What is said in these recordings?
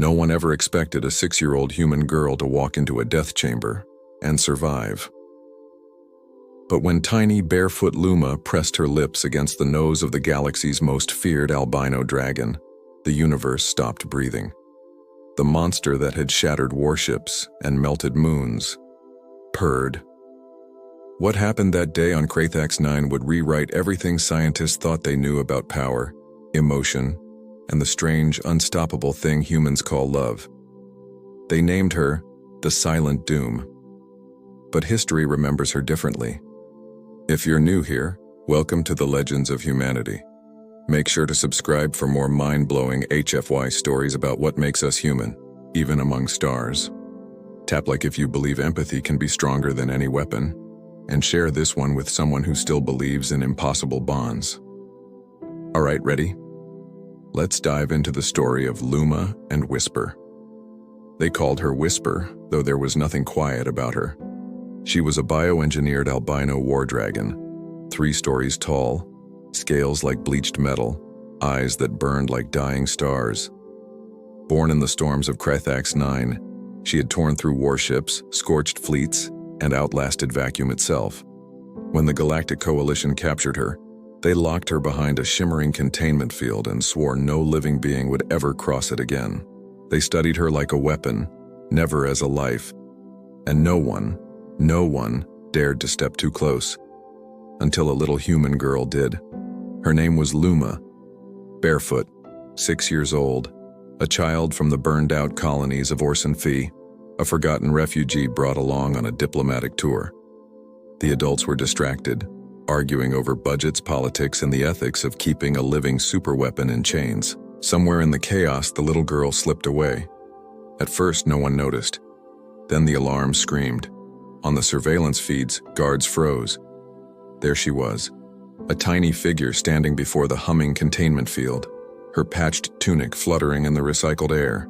No one ever expected a 6-year-old human girl to walk into a death chamber and survive. But when tiny, barefoot Luma pressed her lips against the nose of the galaxy's most feared albino dragon, the universe stopped breathing. The monster that had shattered warships and melted moons purred. What happened that day on Krathax 9 would rewrite everything scientists thought they knew about power, emotion, and the strange, unstoppable thing humans call love. They named her the Silent Doom. But history remembers her differently. If you're new here, welcome to the Legends of Humanity. Make sure to subscribe for more mind-blowing HFY stories about what makes us human, even among stars. Tap like if you believe empathy can be stronger than any weapon, and share this one with someone who still believes in impossible bonds. Alright, ready? Let's dive into the story of Luma and Whisper. They called her Whisper, though there was nothing quiet about her. She was a bioengineered albino war dragon, 3 stories tall, scales like bleached metal, eyes that burned like dying stars. Born in the storms of Krathax 9, she had torn through warships, scorched fleets, and outlasted vacuum itself. When the Galactic Coalition captured her, they locked her behind a shimmering containment field and swore no living being would ever cross it again. They studied her like a weapon, never as a life. And no one dared to step too close. Until a little human girl did. Her name was Luma. Barefoot, 6 years old, a child from the burned-out colonies of Orson Fee, a forgotten refugee brought along on a diplomatic tour. The adults were distracted, arguing over budgets, politics, and the ethics of keeping a living superweapon in chains. Somewhere in the chaos, the little girl slipped away. At first, no one noticed. Then the alarm screamed. On the surveillance feeds, guards froze. There she was, a tiny figure standing before the humming containment field, her patched tunic fluttering in the recycled air.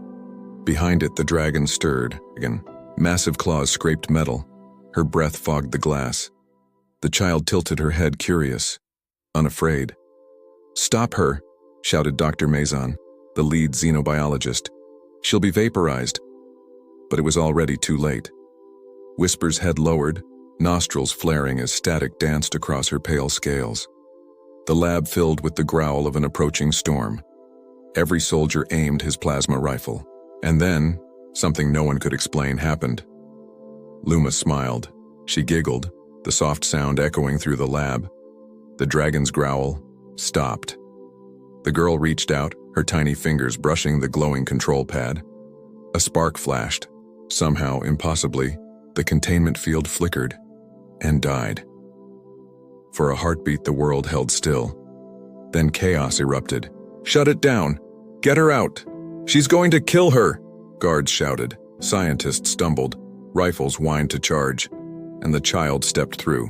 Behind it, the dragon stirred. Again, massive claws scraped metal. Her breath fogged the glass. The child tilted her head, curious, unafraid. "Stop her," shouted Dr. Mazon, the lead xenobiologist. "She'll be vaporized." But it was already too late. Whisper's head lowered, nostrils flaring as static danced across her pale scales. The lab filled with the growl of an approaching storm. Every soldier aimed his plasma rifle. And then, something no one could explain happened. Luma smiled. She giggled, the soft sound echoing through the lab. The dragon's growl stopped. The girl reached out, her tiny fingers brushing the glowing control pad. A spark flashed. Somehow, impossibly, the containment field flickered and died. For a heartbeat, the world held still. Then chaos erupted. "Shut it down! Get her out! She's going to kill her!" Guards shouted. Scientists stumbled. Rifles whined to charge. And the child stepped through.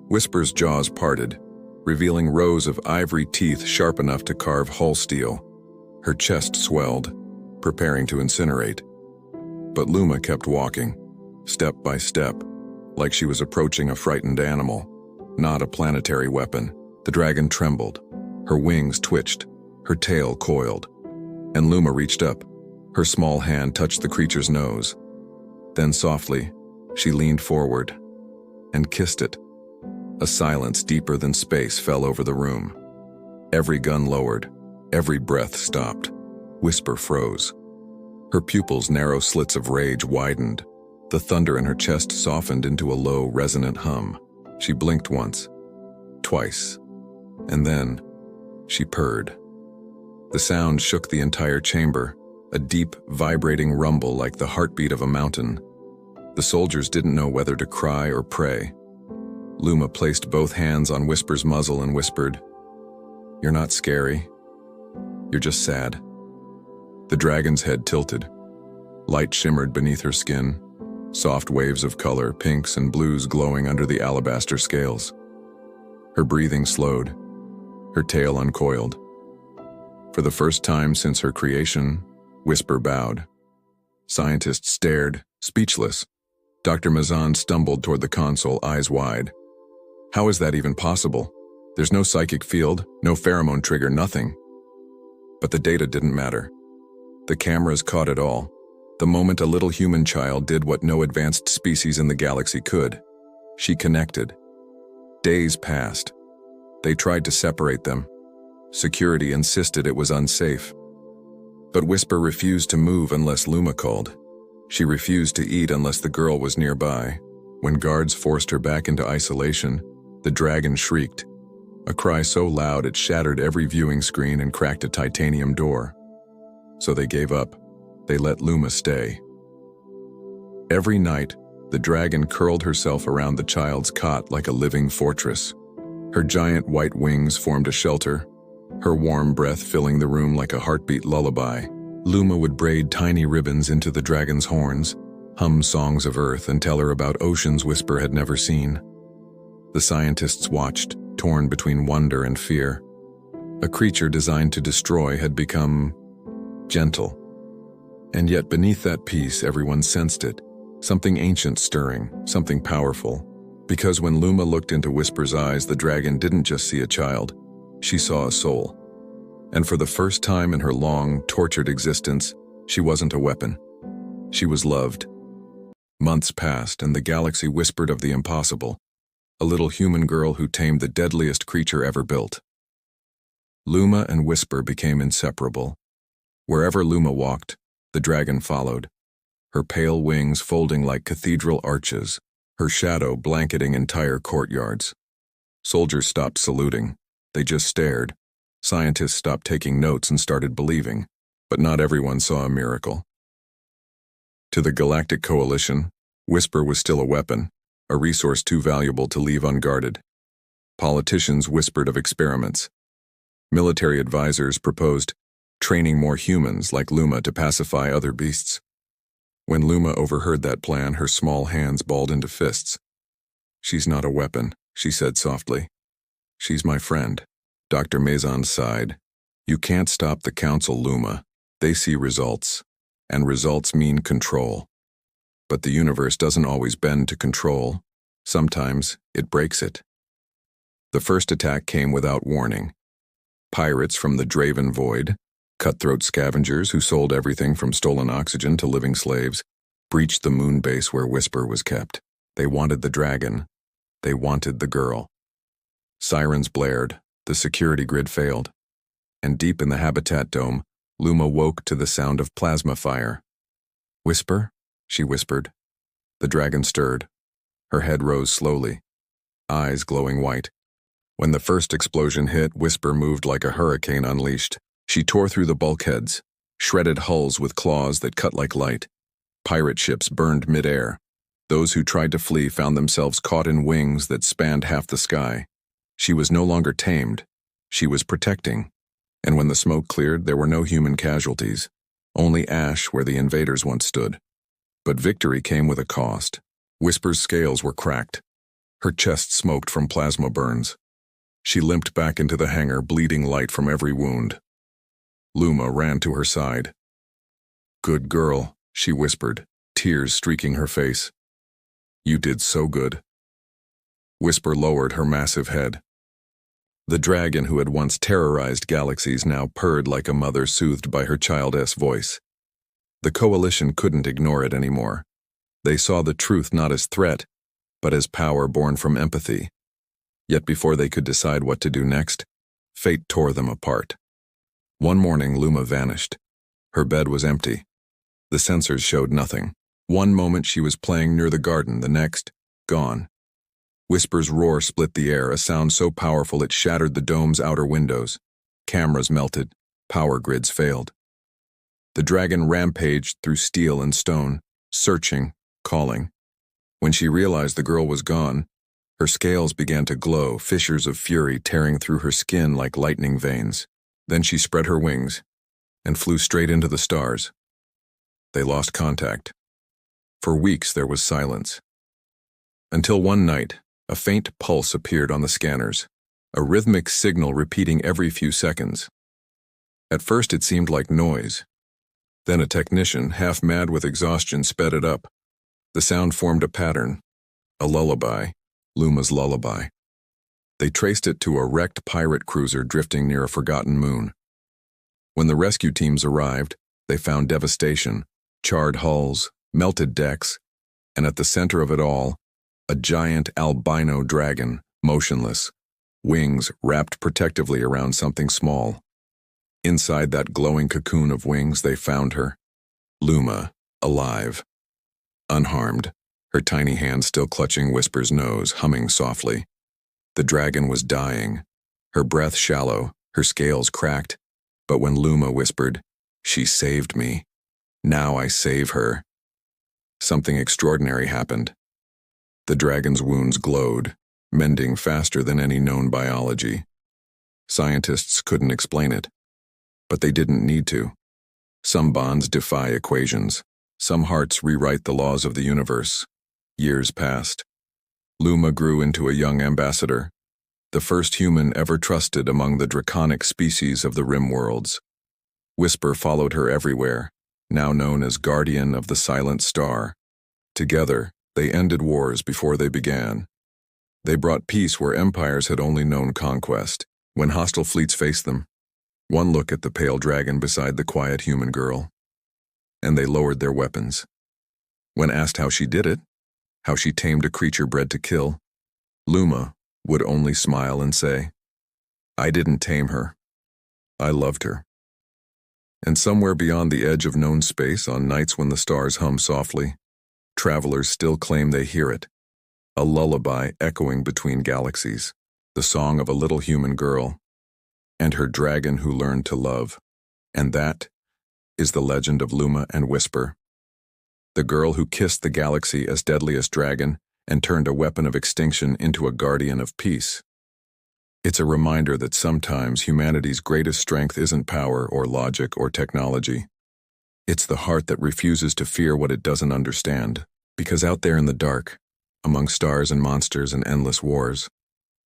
Whisper's jaws parted, revealing rows of ivory teeth sharp enough to carve hull steel. Her chest swelled, preparing to incinerate. But Luma kept walking, step by step, like she was approaching a frightened animal, not a planetary weapon. The dragon trembled. Her wings twitched. Her tail coiled. And Luma reached up. Her small hand touched the creature's nose. Then softly, she leaned forward and kissed it. A silence deeper than space fell over the room. Every gun lowered. Every breath stopped. Whisper froze. Her pupils' narrow slits of rage widened. The thunder in her chest softened into a low, resonant hum. She blinked once, twice, and then she purred. The sound shook the entire chamber, a deep, vibrating rumble like the heartbeat of a mountain. The soldiers didn't know whether to cry or pray. Luma placed both hands on Whisper's muzzle and whispered, "You're not scary. You're just sad." The dragon's head tilted. Light shimmered beneath her skin, soft waves of color, pinks and blues glowing under the alabaster scales. Her breathing slowed, her tail uncoiled. For the first time since her creation, Whisper bowed. Scientists stared, speechless. Dr. Mazan stumbled toward the console, eyes wide. How is that even possible? There's no psychic field, no pheromone trigger, nothing. But the data didn't matter. The cameras caught it all. The moment a little human child did what no advanced species in the galaxy could. She connected. Days passed. They tried to separate them. Security insisted it was unsafe. But Whisper refused to move unless Luma called. She refused to eat unless the girl was nearby. When guards forced her back into isolation, the dragon shrieked, a cry so loud it shattered every viewing screen and cracked a titanium door. So they gave up. They let Luma stay. Every night, the dragon curled herself around the child's cot like a living fortress. Her giant white wings formed a shelter, her warm breath filling the room like a heartbeat lullaby. Luma would braid tiny ribbons into the dragon's horns, hum songs of Earth, and tell her about oceans Whisper had never seen. The scientists watched, torn between wonder and fear. A creature designed to destroy had become gentle. And yet beneath that peace, everyone sensed it, something ancient stirring, something powerful. Because when Luma looked into Whisper's eyes, the dragon didn't just see a child, she saw a soul. And for the first time in her long, tortured existence, she wasn't a weapon. She was loved. Months passed, and the galaxy whispered of the impossible, a little human girl who tamed the deadliest creature ever built. Luma and Whisper became inseparable. Wherever Luma walked, the dragon followed, her pale wings folding like cathedral arches, her shadow blanketing entire courtyards. Soldiers stopped saluting. They just stared. Scientists stopped taking notes and started believing, but not everyone saw a miracle. To the Galactic Coalition, Whisper was still a weapon, a resource too valuable to leave unguarded. Politicians whispered of experiments. Military advisors proposed training more humans like Luma to pacify other beasts. When Luma overheard that plan, her small hands balled into fists. "She's not a weapon," she said softly. "She's my friend." Dr. Maison sighed. "You can't stop the Council, Luma. They see results, and results mean control. But the universe doesn't always bend to control. Sometimes it breaks it." The first attack came without warning. Pirates from the Draven Void, cutthroat scavengers who sold everything from stolen oxygen to living slaves, breached the moon base where Whisper was kept. They wanted the dragon. They wanted the girl. Sirens blared. The security grid failed. And deep in the habitat dome, Luma woke to the sound of plasma fire. "Whisper?" she whispered. The dragon stirred. Her head rose slowly, eyes glowing white. When the first explosion hit, Whisper moved like a hurricane unleashed. She tore through the bulkheads, shredded hulls with claws that cut like light. Pirate ships burned midair. Those who tried to flee found themselves caught in wings that spanned half the sky. She was no longer tamed. She was protecting. And when the smoke cleared, there were no human casualties, only ash where the invaders once stood. But victory came with a cost. Whisper's scales were cracked. Her chest smoked from plasma burns. She limped back into the hangar, bleeding light from every wound. Luma ran to her side. "Good girl," she whispered, tears streaking her face. "You did so good." Whisper lowered her massive head. The dragon who had once terrorized galaxies now purred like a mother soothed by her child's voice. The coalition couldn't ignore it anymore. They saw the truth not as threat, but as power born from empathy. Yet before they could decide what to do next, fate tore them apart. One morning, Luma vanished. Her bed was empty. The sensors showed nothing. One moment she was playing near the garden, the next, gone. Whisper's roar split the air, a sound so powerful it shattered the dome's outer windows. Cameras melted. Power grids failed. The dragon rampaged through steel and stone, searching, calling. When she realized the girl was gone, her scales began to glow, fissures of fury tearing through her skin like lightning veins. Then she spread her wings and flew straight into the stars. They lost contact. For weeks there was silence. Until one night, a faint pulse appeared on the scanners, a rhythmic signal repeating every few seconds. At first it seemed like noise. Then a technician, half mad with exhaustion, sped it up. The sound formed a pattern, a lullaby, Luma's lullaby. They traced it to a wrecked pirate cruiser drifting near a forgotten moon. When the rescue teams arrived, They found devastation, charred hulls, melted decks, and at the center of it all, a giant albino dragon, motionless, wings wrapped protectively around something small. Inside that glowing cocoon of wings, they found her, Luma, alive, unharmed, her tiny hand still clutching Whisper's nose, humming softly. The dragon was dying, her breath shallow, her scales cracked, but when Luma whispered, "She saved me. Now I save her," something extraordinary happened. The dragon's wounds glowed, mending faster than any known biology. Scientists couldn't explain it, but they didn't need to. Some bonds defy equations. Some hearts rewrite the laws of the universe. Years passed. Luma grew into a young ambassador, the first human ever trusted among the draconic species of the rim worlds. Whisper followed her everywhere, now known as Guardian of the Silent Star. Together, they ended wars before they began. They brought peace where empires had only known conquest. When hostile fleets faced them, one look at the pale dragon beside the quiet human girl, and they lowered their weapons. When asked how she did it, how she tamed a creature bred to kill, Luma would only smile and say, "I didn't tame her. I loved her." And somewhere beyond the edge of known space, on nights when the stars hum softly, travelers still claim they hear it, a lullaby echoing between galaxies, the song of a little human girl and her dragon who learned to love. And that is the legend of Luma and Whisper, the girl who kissed the galaxy as deadliest dragon and turned a weapon of extinction into a guardian of peace. It's a reminder that sometimes humanity's greatest strength isn't power or logic or technology. It's the heart that refuses to fear what it doesn't understand, because out there in the dark, among stars and monsters and endless wars,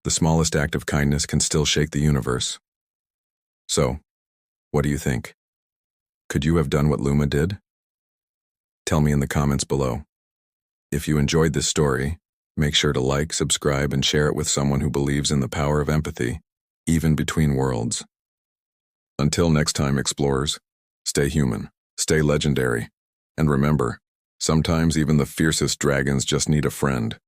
the smallest act of kindness can still shake the universe. So, what do you think? Could you have done what Luma did? Tell me in the comments below. If you enjoyed this story, make sure to like, subscribe, and share it with someone who believes in the power of empathy, even between worlds. Until next time, explorers, stay human, stay legendary, and remember, sometimes even the fiercest dragons just need a friend.